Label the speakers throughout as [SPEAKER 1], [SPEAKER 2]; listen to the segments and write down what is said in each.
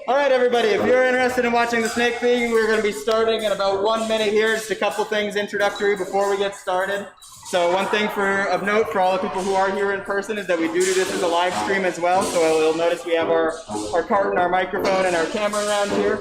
[SPEAKER 1] All right, everybody, if you're interested in watching the snake feeding, we're going to be starting in about 1 minute here. Just a couple things introductory before we get started. So one thing of note for all the people who are here in person is that we do this as a live stream as well. So you'll notice we have our cart and our microphone and our camera around here.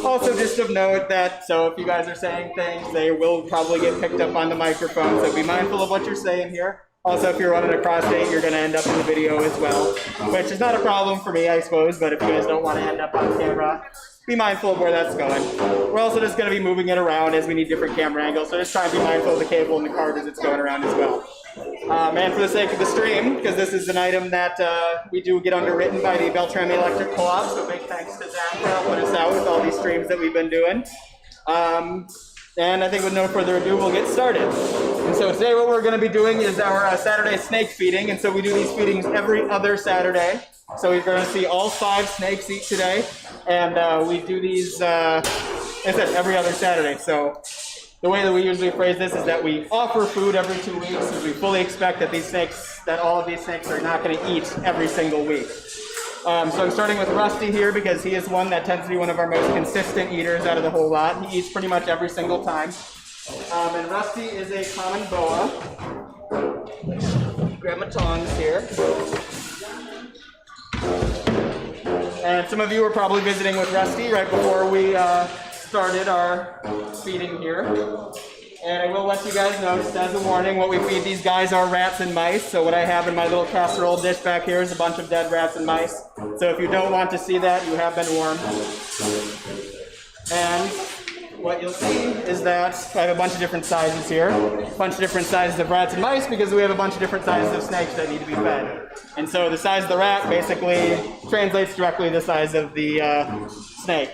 [SPEAKER 1] Also just of note that, so if you guys are saying things, they will probably get picked up on the microphone. So be mindful of what you're saying here. Also, if you're running a cross date, you're going to end up in the video as well, which is not a problem for me, I suppose, but if you guys don't want to end up on camera, be mindful of where that's going. We're also just going to be moving it around as we need different camera angles, so just try and be mindful of the cable and the card as it's going around as well. And for the sake of the stream, because this is an item that we do get underwritten by the Beltrami Electric Co-op, so big thanks to Zach for helping us out with all these streams that we've been doing. And I think with no further ado, we'll get started. And so today what we're going to be doing is our Saturday snake feeding. And so we do these feedings every other Saturday. So we're going to see all 5 snakes eat today. And we do these, as I said, every other Saturday. So the way that we usually phrase this is that we offer food every 2 weeks, because we fully expect that all of these snakes are not going to eat every single week. So I'm starting with Rusty here because he is one that tends to be one of our most consistent eaters out of the whole lot. He eats pretty much every single time. And Rusty is a common boa. Grab my tongs here. And some of you were probably visiting with Rusty right before we started our feeding here. And I will let you guys know, just as a warning, what we feed these guys are rats and mice. So what I have in my little casserole dish back here is a bunch of dead rats and mice. So if you don't want to see that, you have been warned. And what you'll see is that I have a bunch of different sizes here. A bunch of different sizes of rats and mice because we have a bunch of different sizes of snakes that need to be fed. And so the size of the rat basically translates directly to the size of the snake.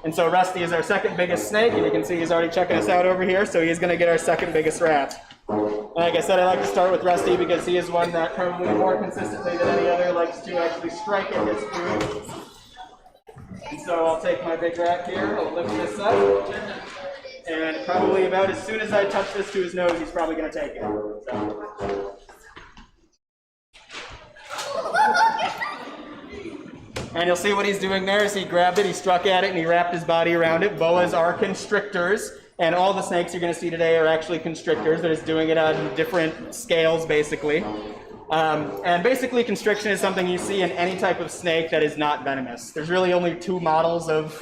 [SPEAKER 1] And so Rusty is our second biggest snake, and you can see he's already checking us out over here, so he's going to get our second biggest rat. And like I said, I like to start with Rusty because he is one that probably more consistently than any other likes to actually strike at his food. And so I'll take my big rat here, I'll lift this up, and probably about as soon as I touch this to his nose, he's probably going to take it. So. And you'll see what he's doing there is he grabbed it, he struck at it, and he wrapped his body around it. Boas are constrictors, and all the snakes you're going to see today are actually constrictors. They're just doing it on different scales, basically. And basically, constriction is something you see in any type of snake that is not venomous. There's really only 2 models of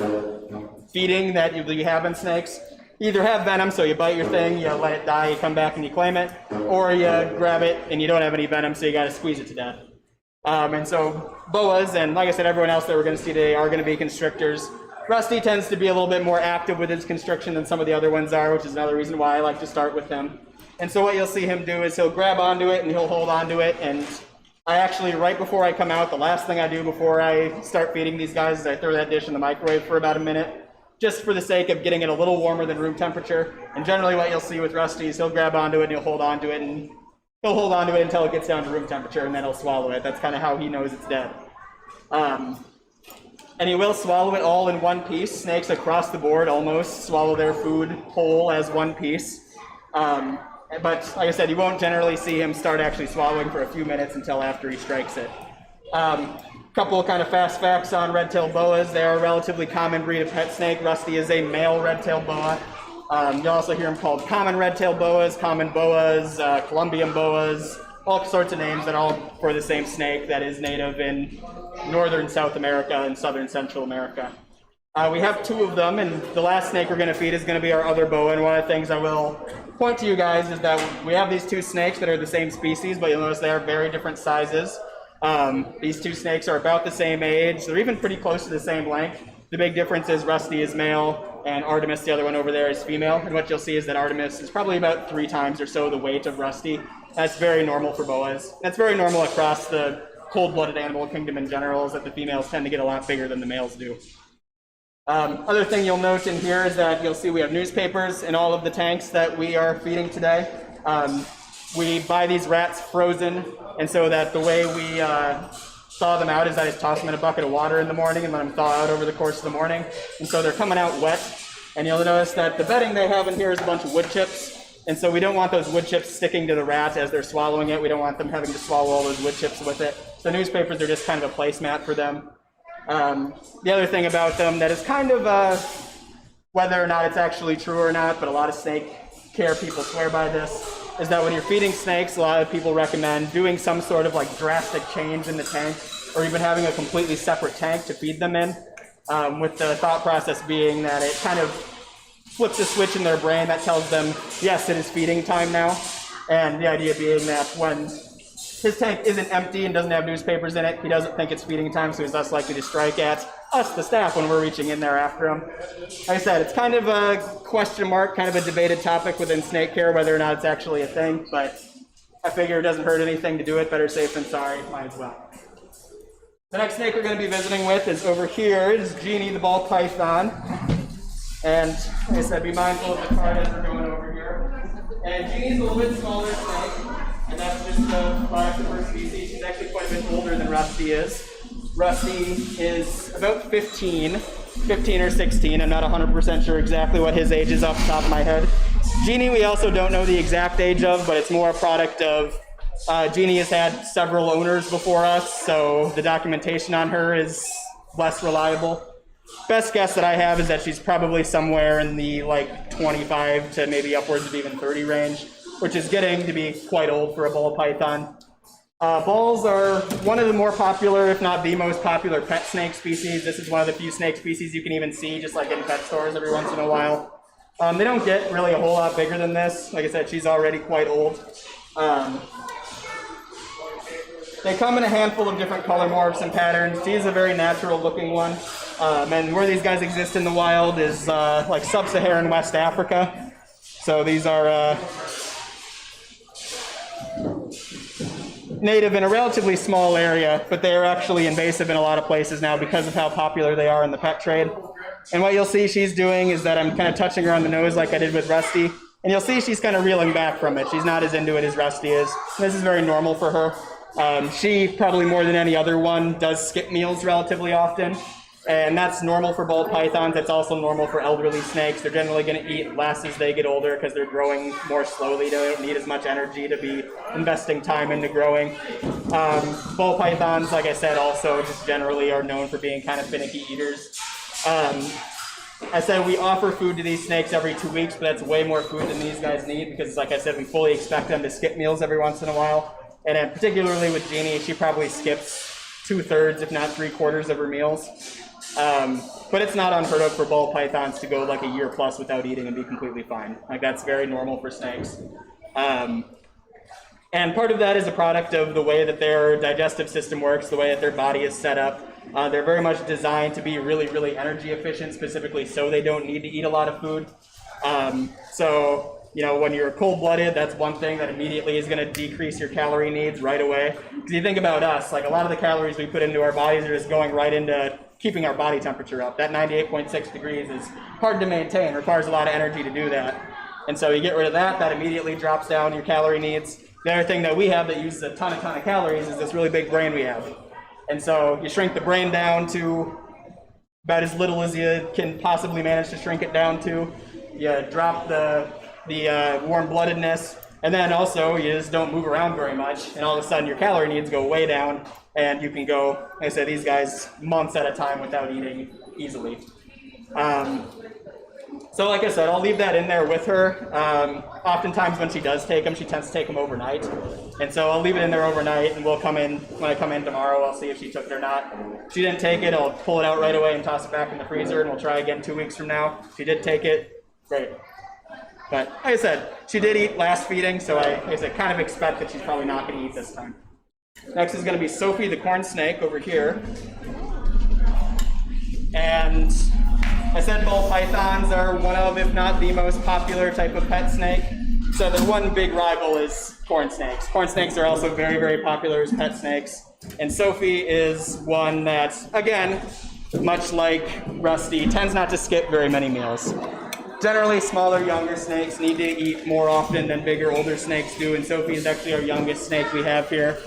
[SPEAKER 1] feeding that you have in snakes. You either have venom, so you bite your thing, you let it die, you come back and you claim it, or you grab it and you don't have any venom, so you got to squeeze it to death. And so boas, and like I said, everyone else that we're going to see today are going to be constrictors. Rusty tends to be a little bit more active with his constriction than some of the other ones are, which is another reason why I like to start with him. And so what you'll see him do is he'll grab onto it and he'll hold onto it. And I actually, right before I come out, the last thing I do before I start feeding these guys is I throw that dish in the microwave for about a minute, just for the sake of getting it a little warmer than room temperature. And generally what you'll see with Rusty is he'll grab onto it and he'll hold onto it, and he'll hold onto it until it gets down to room temperature, and then he'll swallow it. That's kind of how he knows it's dead. And he will swallow it all in one piece. Snakes across the board almost swallow their food whole as one piece. But like I said, you won't generally see him start actually swallowing for a few minutes until after he strikes it. Couple of kind of fast facts on red-tailed boas. They are a relatively common breed of pet snake. Rusty is a male red-tailed boa. You'll also hear them called common red-tailed boas, Colombian boas, all sorts of names that are all for the same snake that is native in northern South America and southern Central America. We have 2 of them, and the last snake we're going to feed is going to be our other boa. And one of the things I will point to you guys is that we have these 2 snakes that are the same species, but you'll notice they are very different sizes. These 2 snakes are about the same age. They're even pretty close to the same length. The big difference is Rusty is male, and Artemis, the other one over there, is female. And what you'll see is that Artemis is probably about 3 times or so the weight of Rusty. That's very normal for boas. That's very normal across the cold-blooded animal kingdom in general, is that the females tend to get a lot bigger than the males do. Other thing you'll note in here is that you'll see we have newspapers in all of the tanks that we are feeding today. We buy these rats frozen, and so that the way we thaw them out is I just toss them in a bucket of water in the morning and let them thaw out over the course of the morning. And so they're coming out wet, and you'll notice that the bedding they have in here is a bunch of wood chips, and so we don't want those wood chips sticking to the rat as they're swallowing it. We don't want them having to swallow all those wood chips with it. So newspapers are just kind of a placemat for them. The other thing about them that is kind of whether or not it's actually true or not, but a lot of snake care people swear by this, is that when you're feeding snakes, a lot of people recommend doing some sort of like drastic change in the tank, or even having a completely separate tank to feed them in, with the thought process being that it kind of flips a switch in their brain that tells them, yes, it is feeding time now. And the idea being that when his tank isn't empty and doesn't have newspapers in it, he doesn't think it's feeding time, so he's less likely to strike at us, the staff, when we're reaching in there after him. Like I said, it's kind of a question mark, kind of a debated topic within snake care, whether or not it's actually a thing, but I figure it doesn't hurt anything to do it. Better safe than sorry, might as well. The next snake we're going to be visiting with is over here. It's Jeannie, the ball python. And like I said, be mindful of the card as we're going over here. And Jeannie's a little bit smaller snake, and that's just a product of her species. She's actually quite a bit older than Rusty is. Rusty is about 15 or 16. I'm not 100% sure exactly what his age is off the top of my head. Jeannie, we also don't know the exact age of, but it's more a product of Jeannie has had several owners before us, so the documentation on her is less reliable. Best guess that I have is that she's probably somewhere in the like 25 to maybe upwards of even 30 range, which is getting to be quite old for a ball python. Balls are one of the more popular, if not the most popular, pet snake species. This is one of the few snake species you can even see just like in pet stores every once in a while. They don't get really a whole lot bigger than this. Like I said, she's already quite old. They come in a handful of different color morphs and patterns. She's a very natural looking one. And where these guys exist in the wild is like sub-Saharan West Africa. So these are native in a relatively small area, but they are actually invasive in a lot of places now because of how popular they are in the pet trade. And what you'll see she's doing is that I'm kind of touching her on the nose like I did with Rusty, and you'll see she's kind of reeling back from it. She's not as into it as Rusty is. This is very normal for her. She, probably more than any other one, does skip meals relatively often, and that's normal for ball pythons. It's also normal for elderly snakes. They're generally going to eat less as they get older because they're growing more slowly. They don't need as much energy to be investing time into growing. Ball pythons, like I said, also just generally are known for being kind of finicky eaters. I said we offer food to these snakes every 2 weeks, but that's way more food than these guys need because, like I said, we fully expect them to skip meals every once in a while. And then particularly with Jeannie, she probably skips 2/3, if not 3/4 of her meals. But it's not unheard of for ball pythons to go like a year plus without eating and be completely fine. Like that's very normal for snakes. And part of that is a product of the way that their digestive system works, the way that their body is set up. They're very much designed to be really, really energy efficient, specifically so they don't need to eat a lot of food. So, you know, when you're cold-blooded, that's one thing that immediately is going to decrease your calorie needs right away. Because you think about us, like a lot of the calories we put into our bodies are just going right into keeping our body temperature up. That 98.6 degrees is hard to maintain, requires a lot of energy to do that. And so you get rid of that, that immediately drops down your calorie needs. The other thing that we have that uses a ton of calories is this really big brain we have. And so you shrink the brain down to about as little as you can possibly manage to shrink it down to. You drop the warm-bloodedness, and then also you just don't move around very much, and all of a sudden your calorie needs go way down, and you can go, like I said, these guys months at a time without eating easily. So like I said, I'll leave that in there with her. Oftentimes when she does take them, she tends to take them overnight, and so I'll leave it in there overnight, and we'll come in, when I come in tomorrow, I'll see if she took it or not. If she didn't take it, I'll pull it out right away and toss it back in the freezer, and we'll try again 2 weeks from now. If she did take it, great. But like I said, she did eat last feeding, so I kind of expect that she's probably not going to eat this time. Next is going to be Sophie, the corn snake, over here. And I said ball pythons are one of, if not the most popular type of pet snake. So their one big rival is corn snakes. Corn snakes are also very, very popular as pet snakes. And Sophie is one that, again, much like Rusty, tends not to skip very many meals. Generally, smaller, younger snakes need to eat more often than bigger, older snakes do, and Sophie is actually our youngest snake we have here.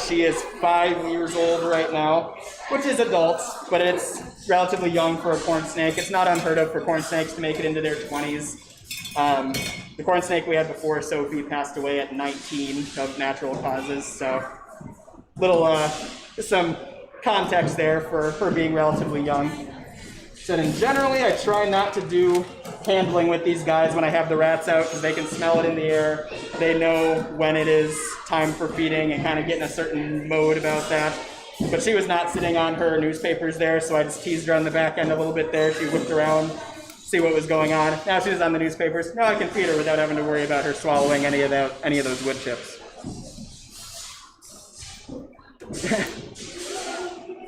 [SPEAKER 1] She is 5 years old right now, which is adult, but it's relatively young for a corn snake. It's not unheard of for corn snakes to make it into their 20s. The corn snake we had before Sophie passed away at 19 of natural causes, so just some context there for her being relatively young. So then generally I try not to do handling with these guys when I have the rats out because they can smell it in the air. They know when it is time for feeding and kind of get in a certain mode about that. But she was not sitting on her newspapers there, so I just teased her on the back end a little bit there. She whipped around, see what was going on. Now she's on the newspapers. Now I can feed her without having to worry about her swallowing any of those wood chips.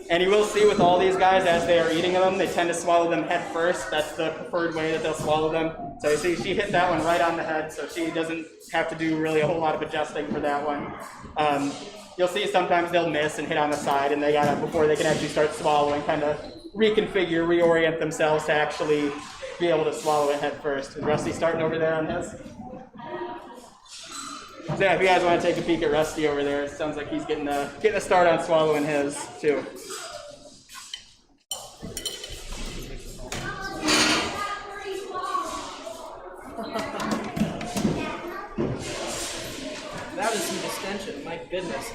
[SPEAKER 1] And you will see with all these guys, as they are eating them, they tend to swallow them head first. That's the preferred way that they'll swallow them. So you see, she hit that one right on the head, so she doesn't have to do really a whole lot of adjusting for that one. You'll see sometimes they'll miss and hit on the side, and they gotta, before they can actually start swallowing, kind of reconfigure, reorient themselves to actually be able to swallow it head first. Is Rusty starting over there on his? So yeah, if you guys want to take a peek at Rusty over there, it sounds like he's getting a start on swallowing his too.
[SPEAKER 2] That is some distension, my goodness.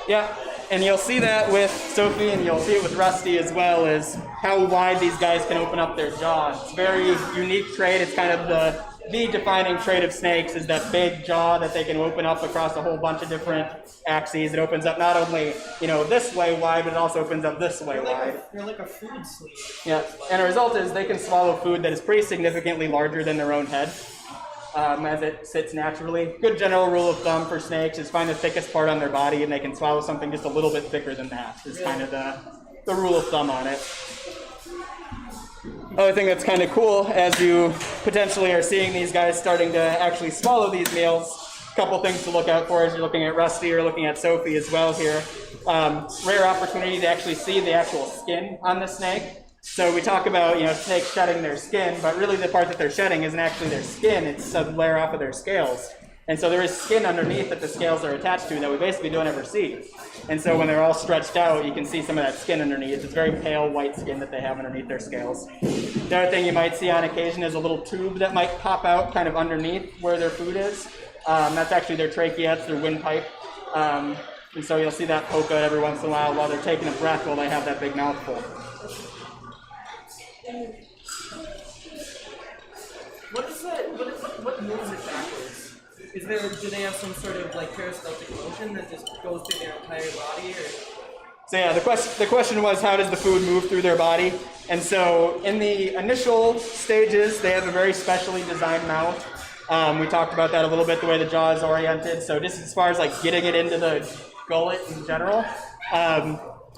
[SPEAKER 1] Yeah, and you'll see that with Sophie, and you'll see it with Rusty as well, is how wide these guys can open up their jaw. It's a very unique trait. It's kind of the defining trait of snakes is that big jaw that they can open up across a whole bunch of different axes. It opens up not only, this way wide, but it also opens up this way wide.
[SPEAKER 2] They're like a food sleeve.
[SPEAKER 1] Yeah, and the result is they can swallow food that is pretty significantly larger than their own head. As it sits naturally. Good general rule of thumb for snakes is find the thickest part on their body and they can swallow something just a little bit thicker than that. Is kind of the rule of thumb on it. Other thing that's kind of cool, as you potentially are seeing these guys starting to actually swallow these meals, a couple things to look out for as you're looking at Rusty or looking at Sophie as well here. Rare opportunity to actually see the actual skin on the snake. So we talk about, snakes shedding their skin, but really the part that they're shedding isn't actually their skin, it's a layer off of their scales. And so there is skin underneath that the scales are attached to that we basically don't ever see. And so when they're all stretched out, you can see some of that skin underneath. It's very pale white skin that they have underneath their scales. The other thing you might see on occasion is a little tube that might pop out kind of underneath where their food is. That's actually their trachea, it's their windpipe. And so you'll see that poke out every once in a while they're taking a breath while they have that big mouthful.
[SPEAKER 2] What moves it backwards? Do they have some sort of like peristaltic motion that just goes through their entire body, or?
[SPEAKER 1] So yeah, the question was, how does the food move through their body? And so in the initial stages, they have a very specially designed mouth. We talked about that a little bit, the way the jaw is oriented. So just as far as like getting it into the gullet in general,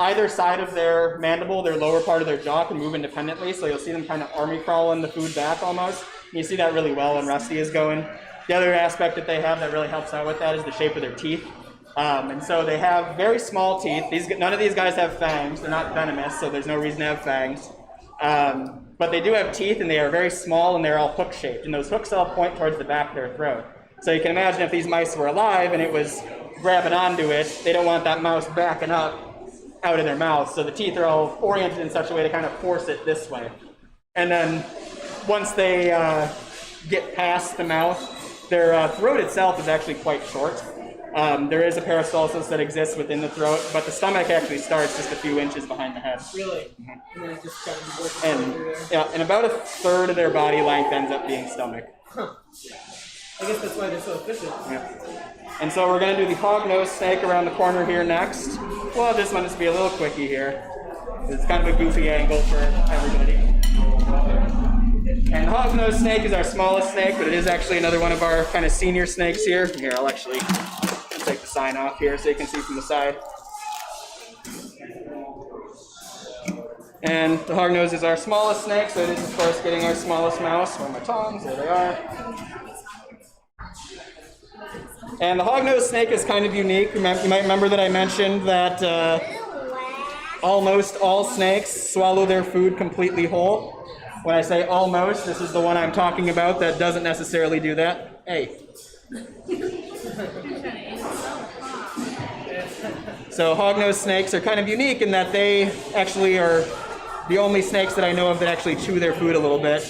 [SPEAKER 1] either side of their mandible, their lower part of their jaw can move independently, so you'll see them kind of army crawling the food back almost. And you see that really well when Rusty is going. The other aspect that they have that really helps out with that is the shape of their teeth. And so they have very small teeth. None of these guys have fangs. They're not venomous, so there's no reason to have fangs. But they do have teeth, and they are very small, and they're all hook-shaped. And those hooks all point towards the back of their throat. So you can imagine if these mice were alive and it was grabbing onto it, they don't want that mouse backing up out of their mouth, so the teeth are all oriented in such a way to kind of force it this way. And then once they get past the mouth, their throat itself is actually quite short. There is a peristalsis that exists within the throat, but the stomach actually starts just a few inches behind the head.
[SPEAKER 2] Really? Mm-hmm. And then it just kind of works through there?
[SPEAKER 1] Yeah, and about a third of their body length ends up being stomach.
[SPEAKER 2] Huh. I guess that's why they're so efficient.
[SPEAKER 1] Yeah. And so we're going to do the Hognose Snake around the corner here next. We'll have this one just be a little quickie here. It's kind of a goofy angle for everybody. And the Hognose Snake is our smallest snake, but it is actually another one of our kind of senior snakes here. Here, I'll actually take the sign off here so you can see from the side. And the Hognose is our smallest snake, so it is, of course, getting our smallest mouse. Where are my tongs? There they are. And the Hognose Snake is kind of unique. You might remember that I mentioned that almost all snakes swallow their food completely whole. When I say almost, this is the one I'm talking about that doesn't necessarily do that. Hey. So Hognose snakes are kind of unique in that they actually are the only snakes that I know of that actually chew their food a little bit.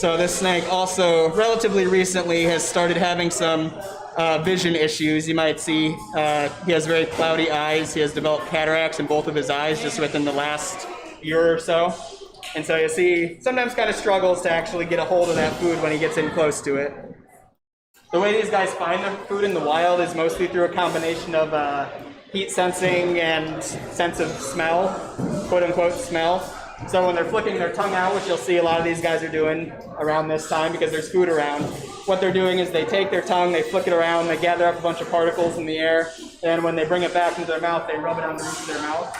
[SPEAKER 1] So this snake also relatively recently has started having some vision issues. You might see he has very cloudy eyes. He has developed cataracts in both of his eyes just within the last year or so. And so you see sometimes kind of struggles to actually get a hold of that food when he gets in close to it. The way these guys find their food in the wild is mostly through a combination of heat sensing and sense of smell, quote unquote smell. So when they're flicking their tongue out, which you'll see a lot of these guys are doing around this time because there's food around, what they're doing is they take their tongue, they flick it around, they gather up a bunch of particles in the air, and when they bring it back into their mouth, they rub it on the roof of their mouth.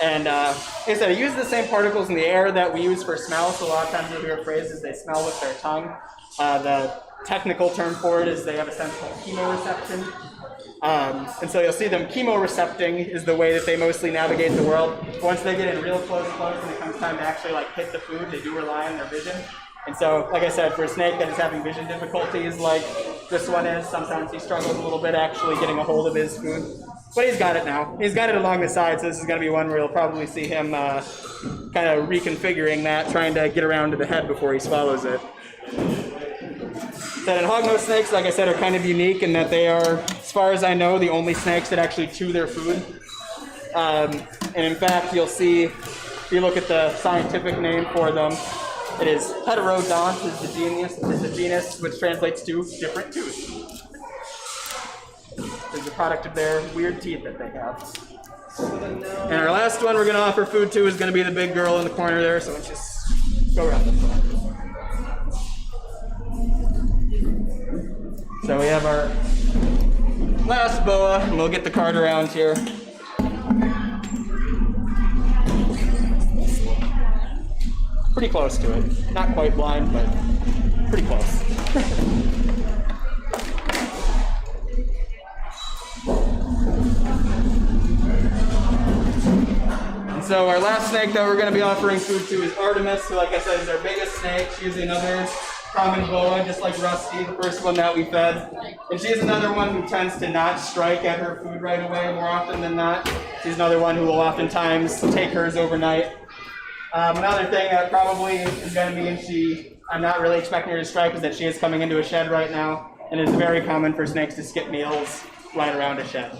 [SPEAKER 1] And like I said, I use the same particles in the air that we use for smell, so a lot of times you'll hear phrases they smell with their tongue. The technical term for it is they have a sense called chemoreception. And so you'll see them chemorecepting is the way that they mostly navigate the world. Once they get in real close and it comes time to actually like hit the food, they do rely on their vision. And so, like I said, for a snake that is having vision difficulties like this one is, sometimes he struggles a little bit actually getting a hold of his food. But he's got it now. He's got it along the side, so this is going to be one where you'll probably see him kind of reconfiguring that, trying to get around to the head before he swallows it. That hognose snakes, like I said, are kind of unique in that they are, as far as I know, the only snakes that actually chew their food. And in fact, you'll see, if you look at the scientific name for them, it is Heterodont is the genus, which translates to different tooth. It's a product of their weird teeth that they have. And our last one we're going to offer food to is going to be the big girl in the corner there, so let's just go around this one. So we have our last boa, and we'll get the cart around here. Pretty close to it. Not quite blind, but pretty close. And so our last snake that we're going to be offering food to is Artemis, who, like I said, is our biggest snake. She's another common boa, just like Rusty, the first one that we fed. And she's another one who tends to not strike at her food right away more often than not. She's another one who will oftentimes take hers overnight. Another thing that probably is going to be, and I'm not really expecting her to strike, is that she is coming into a shed right now, and it's very common for snakes to skip meals right around a shed.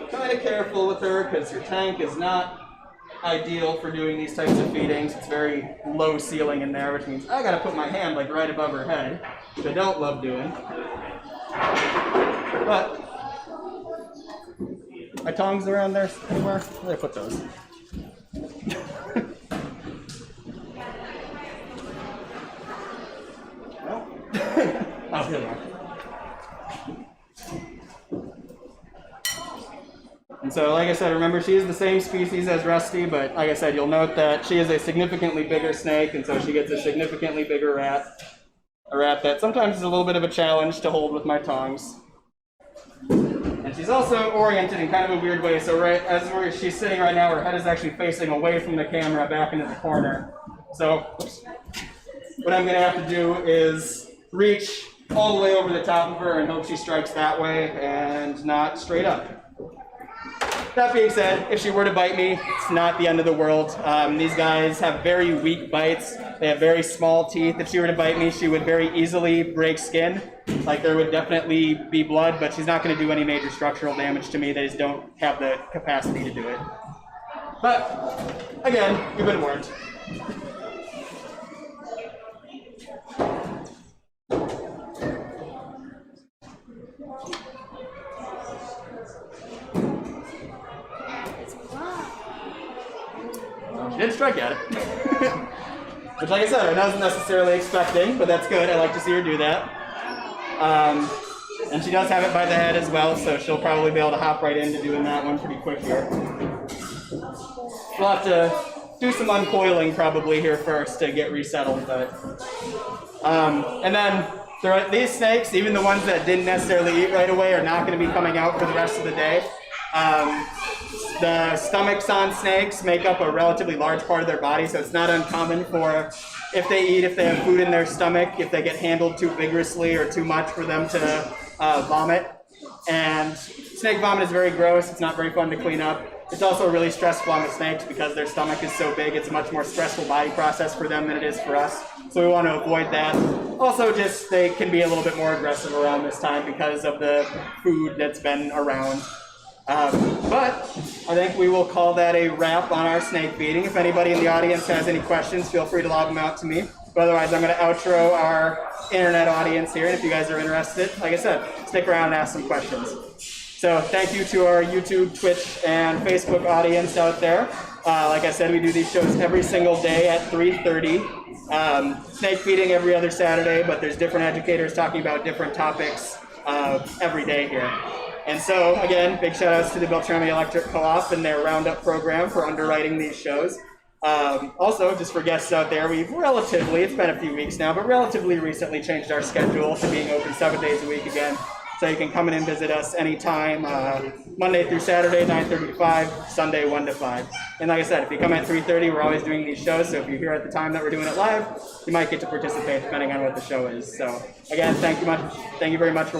[SPEAKER 1] Kind of careful with her because her tank is not ideal for doing these types of feedings. It's very low ceiling in there, which means I gotta put my hand like right above her head, which I don't love doing. But my tongs around there anywhere? Where did I put those? No? Oh, here they are. And so, like I said, remember, she is the same species as Rusty, but like I said, you'll note that she is a significantly bigger snake, and so she gets a significantly bigger rat. A rat that sometimes is a little bit of a challenge to hold with my tongs. And she's also oriented in kind of a weird way, so right as she's sitting right now, her head is actually facing away from the camera back into the corner. So what I'm going to have to do is reach all the way over the top of her and hope she strikes that way and not straight up. That being said, if she were to bite me, it's not the end of the world. These guys have very weak bites. They have very small teeth. If she were to bite me, she would very easily break skin. Like, there would definitely be blood, but she's not going to do any major structural damage to me. They just don't have the capacity to do it. But, again, you've been warned. She did strike at it. Which, like I said, I wasn't necessarily expecting, but that's good. I like to see her do that. And she does have it by the head as well, so she'll probably be able to hop right into doing that one pretty quick here. We'll have to do some uncoiling probably here first to get resettled, but... and then these snakes, even the ones that didn't necessarily eat right away, are not going to be coming out for the rest of the day. The stomachs on snakes make up a relatively large part of their body, so it's not uncommon for, if they have food in their stomach, if they get handled too vigorously or too much, for them to vomit. And snake vomit is very gross. It's not very fun to clean up. It's also really stressful on the snakes because their stomach is so big. It's a much more stressful body process for them than it is for us. So we want to avoid that. Also, just they can be a little bit more aggressive around this time because of the food that's been around. But I think we will call that a wrap on our snake feeding. If anybody in the audience has any questions, feel free to lob them out to me. But otherwise, I'm going to outro our internet audience here. And if you guys are interested, like I said, stick around and ask some questions. So thank you to our YouTube, Twitch, and Facebook audience out there. Like I said, we do these shows every single day at 3:30. Snake feeding every other Saturday, but there's different educators talking about different topics every day here. And so, again, big shout outs to the Beltrami Electric Co-op and their Roundup program for underwriting these shows. Also, just for guests out there, we've relatively, it's been a few weeks now, but relatively recently changed our schedule to being open 7 days a week again. So you can come in and visit us anytime, Monday through Saturday, 9:30 to 5, Sunday 1 to 5. And like I said, if you come at 3:30, we're always doing these shows. So if you're here at the time that we're doing it live, you might get to participate depending on what the show is. So again, thank you very much for watching.